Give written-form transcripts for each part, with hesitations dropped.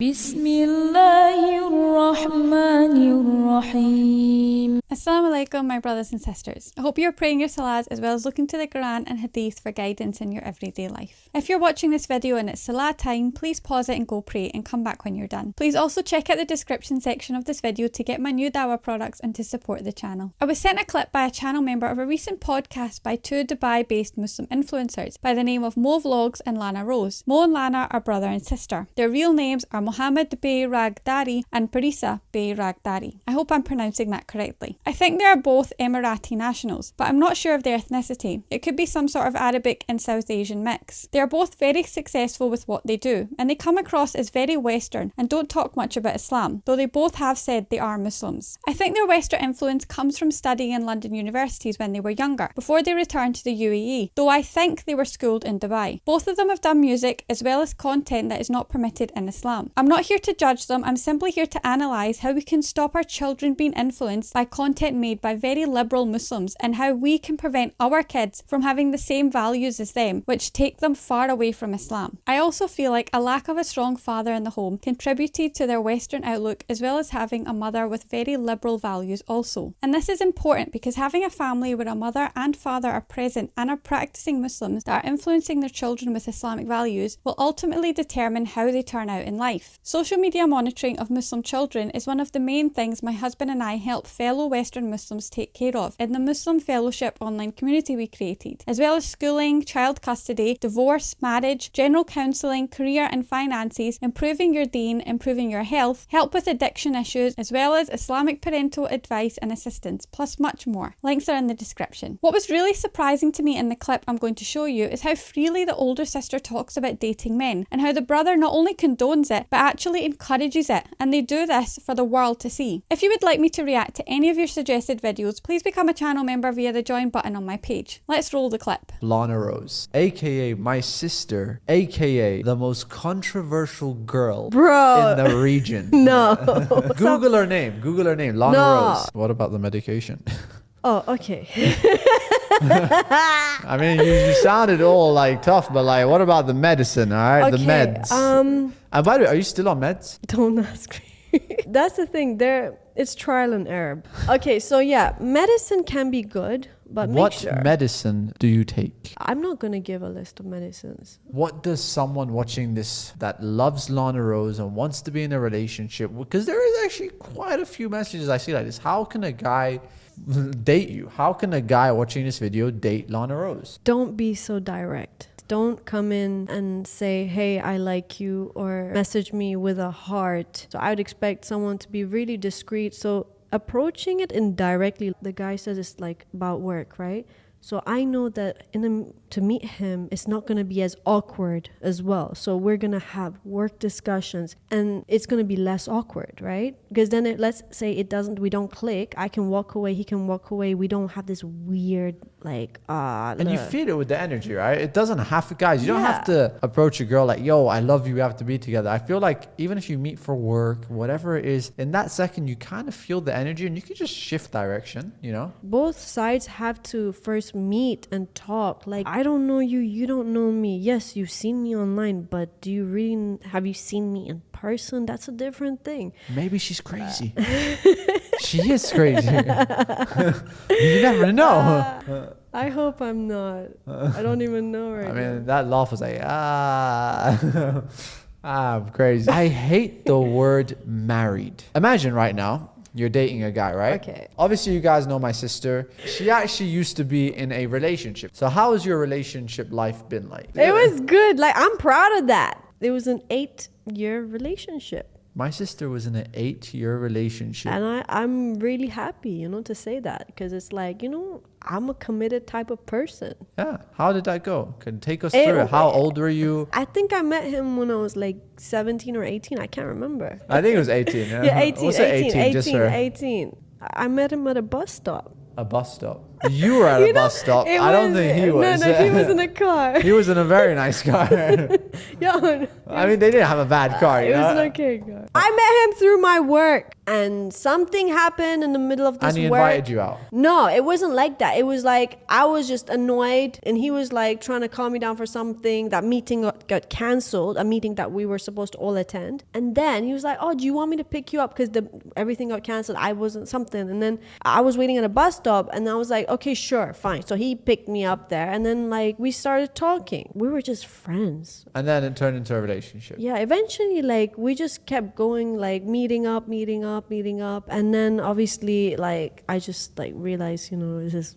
Bismillahirrahmanirrahim. Assalamu alaikum, my brothers and sisters. I hope you're praying your salahs as well as looking to the Qur'an and Hadith for guidance in your everyday life. If you're watching this video and it's salah time, please pause it and go pray and come back when you're done. Please also check out the description section of this video to get my new dawah products and to support the channel. I was sent a clip by a channel member of a recent podcast by two Dubai-based Muslim influencers by the name of Mo Vlogs and Lana Rose. Mo and Lana are brother and sister. Their real names are Mohammed Ragdari and Parisa Ragdari. I hope I'm pronouncing that correctly. I think they are both Emirati nationals, but I'm not sure of their ethnicity. It could be some sort of Arabic and South Asian mix. They are both very successful with what they do, and they come across as very Western and don't talk much about Islam, though they both have said they are Muslims. I think their Western influence comes from studying in London universities when they were younger, before they returned to the UAE, though I think they were schooled in Dubai. Both of them have done music as well as content that is not permitted in Islam. I'm not here to judge them, I'm simply here to analyse how we can stop our children being influenced by content made by very liberal Muslims and how we can prevent our kids from having the same values as them, which take them far away from Islam. I also feel like a lack of a strong father in the home contributed to their Western outlook, as well as having a mother with very liberal values also. And this is important because having a family where a mother and father are present and are practicing Muslims that are influencing their children with Islamic values will ultimately determine how they turn out in life. Social media monitoring of Muslim children is one of the main things my husband and I help fellow Western Muslims take care of in the Muslim Fellowship online community we created, as well as schooling, child custody, divorce, marriage, general counselling, career and finances, improving your deen, improving your health, help with addiction issues, as well as Islamic parental advice and assistance, plus much more. Links are in the description. What was really surprising to me in the clip I'm going to show you is how freely the older sister talks about dating men, and how the brother not only condones it, but actually encourages it, and they do this for the world to see. If you would like me to react to any of your suggested videos, please become a channel member via the join button on my page. Let's roll the clip. Lana Rose, aka my sister, aka the most controversial girl in the region. No. Google her name. Google her name. Lana Rose. What about the medication? Oh, okay. I mean, you sounded all like tough, but like, what about the medicine? All right, the meds. And by the way, are you still on meds? Don't ask me. That's the thing. It's trial and error. Okay, so yeah, medicine can be good, but what make sure. medicine do you take? I'm not gonna give a list of medicines. What does someone watching this that loves Lana Rose and wants to be in a relationship, because there is actually quite a few messages I see like this. How can a guy date you? How can a guy watching this video date Lana Rose? Don't be so direct. Don't come in and say, hey, I like you, or message me with a heart. So I would expect someone to be really discreet. So approaching it indirectly, the guy says it's like about work, right? So I know that to meet him, it's not going to be as awkward as well. So we're going to have work discussions and it's going to be less awkward, right? Because then let's say we don't click. I can walk away. He can walk away. We don't have this weird and you feel it with the energy, right? It doesn't have to, guys, you don't have to approach a girl like, yo, I love you, we have to be together. I feel like even if you meet for work, whatever it is, in that second, you kind of feel the energy and you can just shift direction, you know? Both sides have to first meet and talk. Like, I don't know you, you don't know me. Yes, you've seen me online, but have you seen me in person? That's a different thing. Maybe she's crazy. She is crazy. You never know. I hope I'm not. I don't even know right now. I mean, that laugh was like, I'm crazy. I hate the word married. Imagine right now, you're dating a guy, right? Okay. Obviously, you guys know my sister. She actually used to be in a relationship. So how has your relationship life been like? It was good. Like, I'm proud of that. It was an 8-year relationship. My sister was in an 8-year relationship. And I'm really happy, to say that. Because it's like, I'm a committed type of person. Yeah. How did that go? Can you take us through it? How old were you? I think I met him when I was like 17 or 18. I can't remember. I think it was 18. Yeah, 18. We'll say 18. 18. I met him at a bus stop. A bus stop? You were at a bus stop. I don't think he was. No, he was in a car. He was in a very nice car. Yeah, I mean, they didn't have a bad car. it was an okay car. I met him through my work, and something happened in the middle of this And he work. invited you out. No, it wasn't like that. It was like I was just annoyed, and he was like trying to calm me down for something. That meeting got cancelled, a meeting that we were supposed to all attend. And then he was like, "Oh, do you want me to pick you up? Because everything got cancelled. I wasn't something." And then I was waiting at a bus stop, and I was like, "Okay, sure, fine." So he picked me up there, and then like we started talking. We were just friends. And then it turned into a relationship. Yeah, eventually, like we just kept going, like meeting up, and then obviously, like I just like realized, this is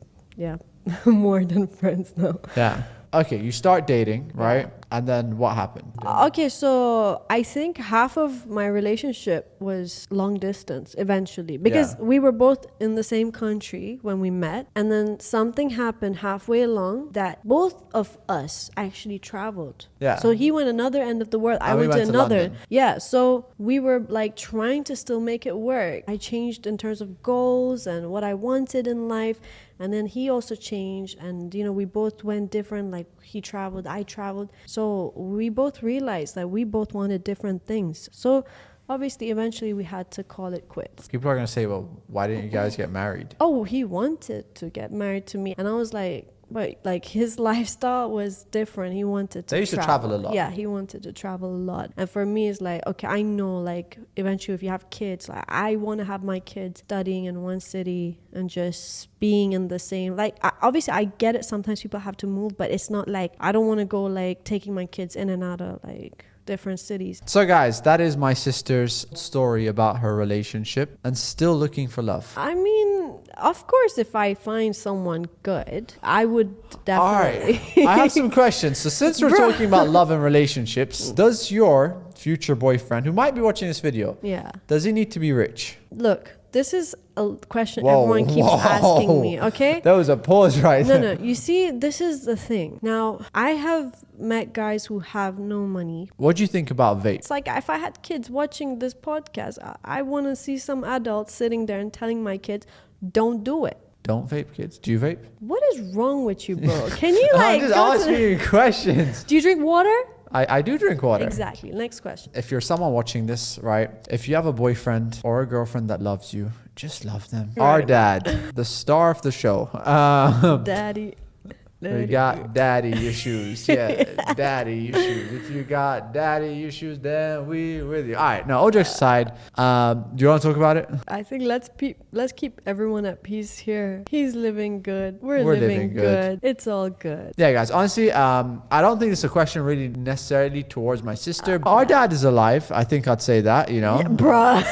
more than friends now. Yeah. Okay, you start dating, right? And then what happened? Okay, so I think half of my relationship was long distance eventually because we were both in the same country when we met, and then something happened halfway along that both of us actually traveled. Yeah. So he went another end of the world. I went to another. London. Yeah. So we were like trying to still make it work. I changed in terms of goals and what I wanted in life. And then he also changed, and we both went different, like he traveled, I traveled. So we both realized that we both wanted different things. So obviously eventually we had to call it quits. People are going to say, well, why didn't you guys get married? Oh, he wanted to get married to me. And I was like, but like his lifestyle was different. He wanted to They used to travel a lot. Yeah, he wanted to travel a lot. And for me, it's like, okay, I know like eventually if you have kids, like I want to have my kids studying in one city and just being in the same, like obviously I get it. Sometimes people have to move, but it's not like, I don't want to go like taking my kids in and out of like different cities. So guys, that is my sister's story about her relationship and still looking for love. I mean, of course, if I find someone good, I would definitely. All right. I have some questions. So since we're talking about love and relationships, does your future boyfriend, who might be watching this video, does he need to be rich? Look, this is a question everyone keeps asking me, okay? That was a pause right there. No. You see, this is the thing. Now, I have met guys who have no money. What do you think about vape? It's like if I had kids watching this podcast, I want to see some adults sitting there and telling my kids, don't do it. Don't vape, kids. Do you vape? What is wrong with you, bro? Can you like... I'm just asking you questions. Do you drink water? I do drink water. Exactly. Next question. If you're someone watching this, right? If you have a boyfriend or a girlfriend that loves you, just love them. Right. Our dad, the star of the show. Daddy. We got daddy issues. Yeah, daddy issues. If you got daddy issues, then we with you. All right. Now, all jokes aside, do you want to talk about it? I think let's keep everyone at peace here. He's living good. We're living good. It's all good. Yeah, guys. Honestly, I don't think it's a question really necessarily towards my sister. Our dad is alive. I think I'd say that. Yeah, bruh.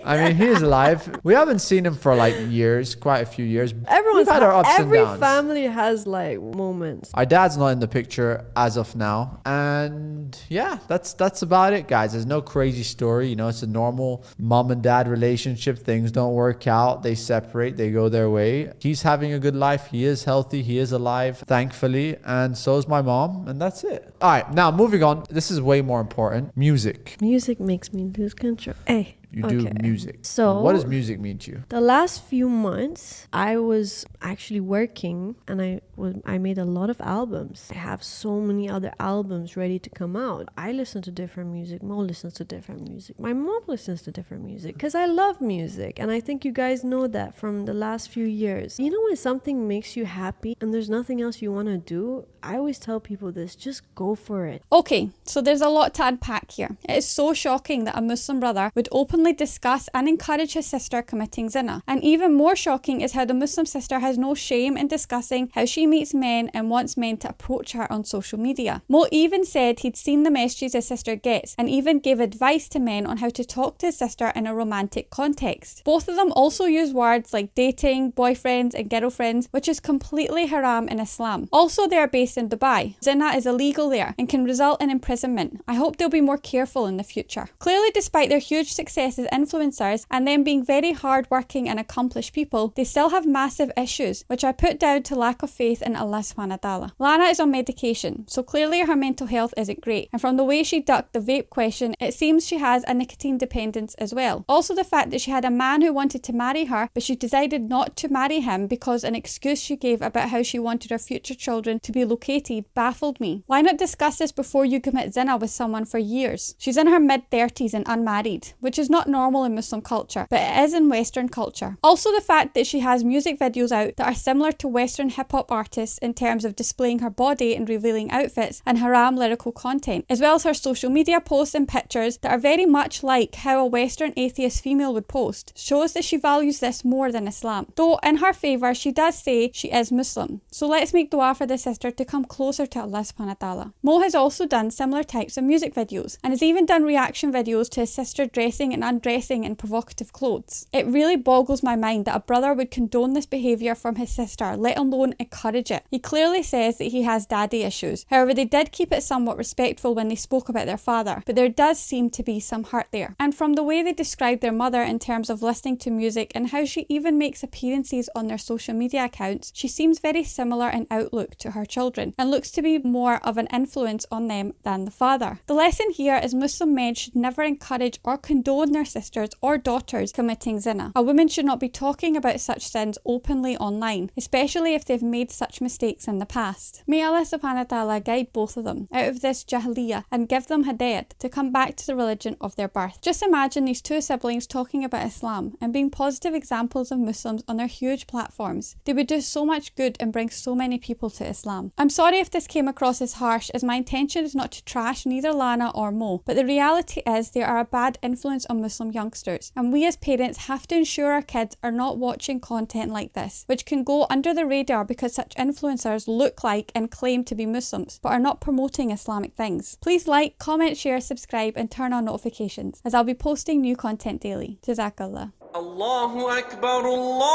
I mean, he is alive. We haven't seen him for like years, quite a few years. Everyone's had our ups and downs. Every family has like moments. Our dad's not in the picture as of now, and yeah, that's about it, guys. There's no crazy story. It's a normal mom and dad relationship. Things don't work out, they separate, they go their way. He's having a good life. He is healthy. He is alive, thankfully, and so is my mom, and that's it. All right, now moving on. This is way more important. Music Makes me lose control. Hey. You do music. So what does music mean to you? The last few months, I was actually working, and I made a lot of albums. I have so many other albums ready to come out. I listen to different music. Mo listens to different music. My mom listens to different music because I love music, and I think you guys know that from the last few years. When something makes you happy and there's nothing else you want to do, I always tell people this: just go for it. Okay, so there's a lot to unpack here. It is so shocking that a Muslim brother would openly discuss and encourage his sister committing zina. And even more shocking is how the Muslim sister has no shame in discussing how she meets men and wants men to approach her on social media. Mo even said he'd seen the messages his sister gets and even gave advice to men on how to talk to his sister in a romantic context. Both of them also use words like dating, boyfriends and girlfriends, which is completely haram in Islam. Also, they are based in Dubai. Zina is illegal there and can result in imprisonment. I hope they'll be more careful in the future. Clearly, despite their huge success success as influencers and them being very hard-working and accomplished people, they still have massive issues, which I put down to lack of faith in Allah subhanahu wa ta'ala. Lana is on medication, so clearly her mental health isn't great, and from the way she ducked the vape question, it seems she has a nicotine dependence as well. Also the fact that she had a man who wanted to marry her, but she decided not to marry him because an excuse she gave about how she wanted her future children to be located baffled me. Why not discuss this before you commit zina with someone for years? She's in her mid-30s and unmarried, which is not normal in Muslim culture, but it is in Western culture. Also the fact that she has music videos out that are similar to Western hip-hop artists in terms of displaying her body and revealing outfits and haram lyrical content, as well as her social media posts and pictures that are very much like how a Western atheist female would post, shows that she values this more than Islam. Though in her favour, she does say she is Muslim. So let's make dua for this sister to come closer to Allah subhanahu wa ta'ala. Mo has also done similar types of music videos and has even done reaction videos to his sister dressing and undressing in provocative clothes. It really boggles my mind that a brother would condone this behaviour from his sister, let alone encourage it. He clearly says that he has daddy issues. However, they did keep it somewhat respectful when they spoke about their father, but there does seem to be some hurt there. And from the way they describe their mother in terms of listening to music and how she even makes appearances on their social media accounts, she seems very similar in outlook to her children and looks to be more of an influence on them than the father. The lesson here is Muslim men should never encourage or condone their sisters or daughters committing zina. A woman should not be talking about such sins openly online, especially if they've made such mistakes in the past. May Allah subhanahu wa ta'ala guide both of them out of this jahiliyyah and give them hidayat to come back to the religion of their birth. Just imagine these two siblings talking about Islam and being positive examples of Muslims on their huge platforms. They would do so much good and bring so many people to Islam. I'm sorry if this came across as harsh, as my intention is not to trash neither Lana or Mo, but the reality is they are a bad influence on Muslim youngsters, and we as parents have to ensure our kids are not watching content like this, which can go under the radar because such influencers look like and claim to be Muslims, but are not promoting Islamic things. Please like, comment, share, subscribe and turn on notifications, as I'll be posting new content daily. Jazakallah. Allahu Akbar, Allahu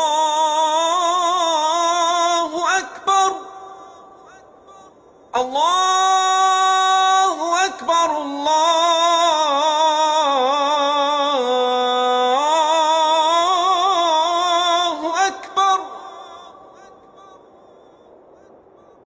Akbar, Allah